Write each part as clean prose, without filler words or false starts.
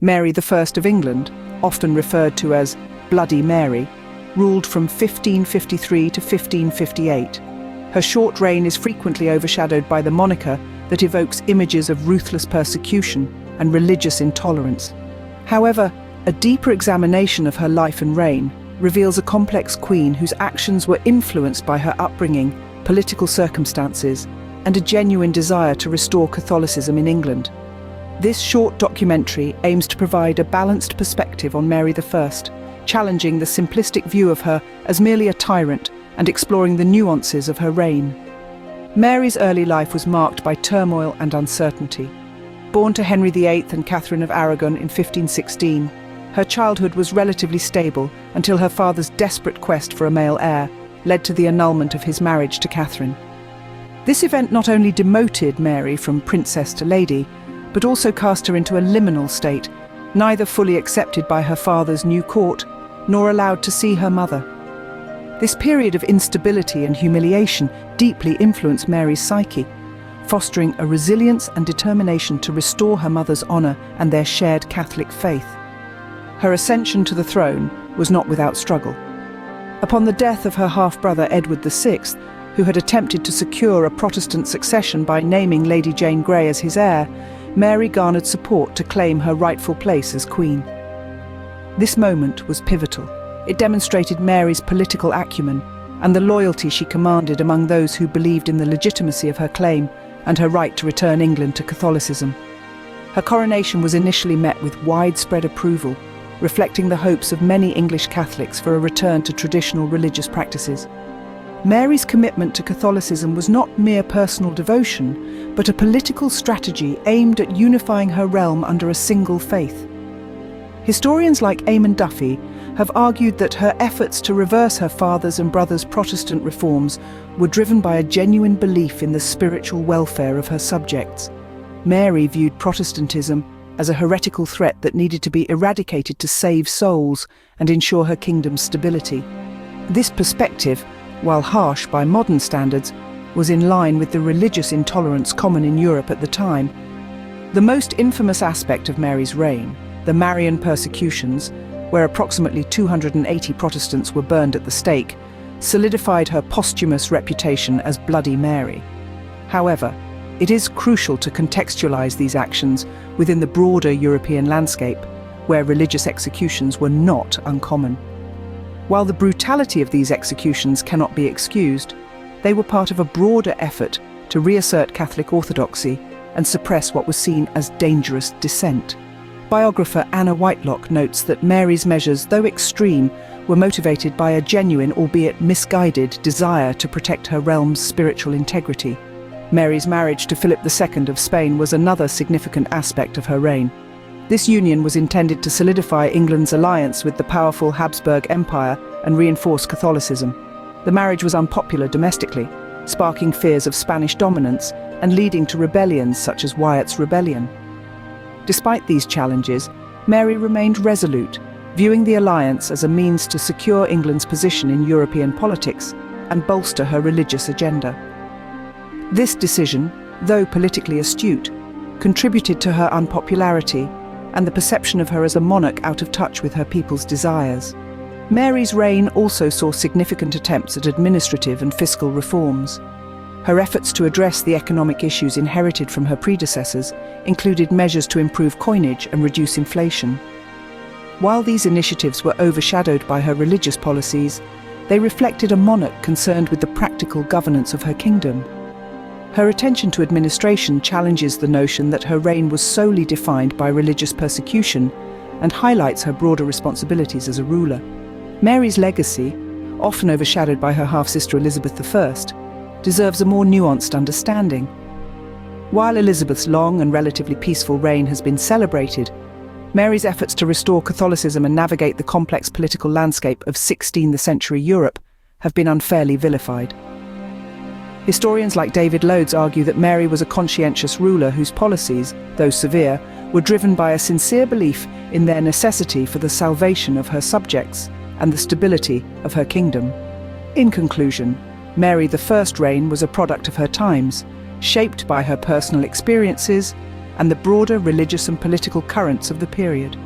Mary I of England, often referred to as Bloody Mary, ruled from 1553 to 1558. Her short reign is frequently overshadowed by the moniker that evokes images of ruthless persecution and religious intolerance. However, a deeper examination of her life and reign reveals a complex queen whose actions were influenced by her upbringing, political circumstances, and a genuine desire to restore Catholicism in England. This short documentary aims to provide a balanced perspective on Mary I, challenging the simplistic view of her as merely a tyrant and exploring the nuances of her reign. Mary's early life was marked by turmoil and uncertainty. Born to Henry VIII and Catherine of Aragon in 1516, her childhood was relatively stable until her father's desperate quest for a male heir led to the annulment of his marriage to Catherine. This event not only demoted Mary from princess to lady, but also cast her into a liminal state, neither fully accepted by her father's new court, nor allowed to see her mother. This period of instability and humiliation deeply influenced Mary's psyche, fostering a resilience and determination to restore her mother's honour and their shared Catholic faith. Her ascension to the throne was not without struggle. Upon the death of her half-brother Edward VI, who had attempted to secure a Protestant succession by naming Lady Jane Grey as his heir, Mary garnered support to claim her rightful place as queen. This moment was pivotal. It demonstrated Mary's political acumen and the loyalty she commanded among those who believed in the legitimacy of her claim and her right to return England to Catholicism. Her coronation was initially met with widespread approval, reflecting the hopes of many English Catholics for a return to traditional religious practices. Mary's commitment to Catholicism was not mere personal devotion, but a political strategy aimed at unifying her realm under a single faith. Historians like Eamon Duffy have argued that her efforts to reverse her father's and brother's Protestant reforms were driven by a genuine belief in the spiritual welfare of her subjects. Mary viewed Protestantism as a heretical threat that needed to be eradicated to save souls and ensure her kingdom's stability. This perspective, while harsh by modern standards, was in line with the religious intolerance common in Europe at the time. The most infamous aspect of Mary's reign, the Marian persecutions, where approximately 280 Protestants were burned at the stake, solidified her posthumous reputation as Bloody Mary. However, it is crucial to contextualize these actions within the broader European landscape, where religious executions were not uncommon. While the brutality of these executions cannot be excused, they were part of a broader effort to reassert Catholic orthodoxy and suppress what was seen as dangerous dissent. Biographer Anna Whitelock notes that Mary's measures, though extreme, were motivated by a genuine, albeit misguided, desire to protect her realm's spiritual integrity. Mary's marriage to Philip II of Spain was another significant aspect of her reign. This union was intended to solidify England's alliance with the powerful Habsburg Empire and reinforce Catholicism. The marriage was unpopular domestically, sparking fears of Spanish dominance and leading to rebellions such as Wyatt's Rebellion. Despite these challenges, Mary remained resolute, viewing the alliance as a means to secure England's position in European politics and bolster her religious agenda. This decision, though politically astute, contributed to her unpopularity and the perception of her as a monarch out of touch with her people's desires. Mary's reign also saw significant attempts at administrative and fiscal reforms. Her efforts to address the economic issues inherited from her predecessors included measures to improve coinage and reduce inflation. While these initiatives were overshadowed by her religious policies, they reflected a monarch concerned with the practical governance of her kingdom. Her attention to administration challenges the notion that her reign was solely defined by religious persecution and highlights her broader responsibilities as a ruler. Mary's legacy, often overshadowed by her half-sister Elizabeth I, deserves a more nuanced understanding. While Elizabeth's long and relatively peaceful reign has been celebrated, Mary's efforts to restore Catholicism and navigate the complex political landscape of 16th century Europe have been unfairly vilified. Historians like David Loades argue that Mary was a conscientious ruler whose policies, though severe, were driven by a sincere belief in their necessity for the salvation of her subjects and the stability of her kingdom. In conclusion, Mary I's reign was a product of her times, shaped by her personal experiences, and the broader religious and political currents of the period.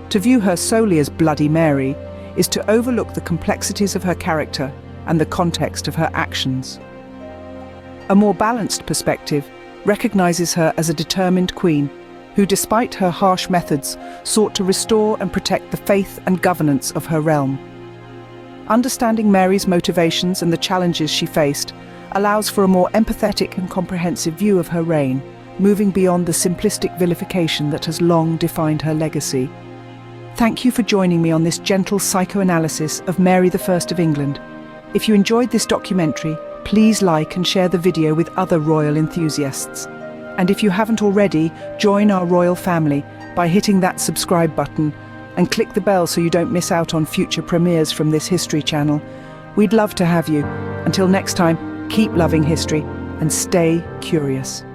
To view her solely as Bloody Mary is to overlook the complexities of her character and the context of her actions. A more balanced perspective recognizes her as a determined queen who, despite her harsh methods, sought to restore and protect the faith and governance of her realm. Understanding Mary's motivations and the challenges she faced allows for a more empathetic and comprehensive view of her reign, moving beyond the simplistic vilification that has long defined her legacy. Thank you for joining me on this gentle psychoanalysis of Mary I of England. If you enjoyed this documentary, please like and share the video with other royal enthusiasts. And if you haven't already, join our royal family by hitting that subscribe button and click the bell so you don't miss out on future premieres from this history channel. We'd love to have you. Until next time, keep loving history and stay curious.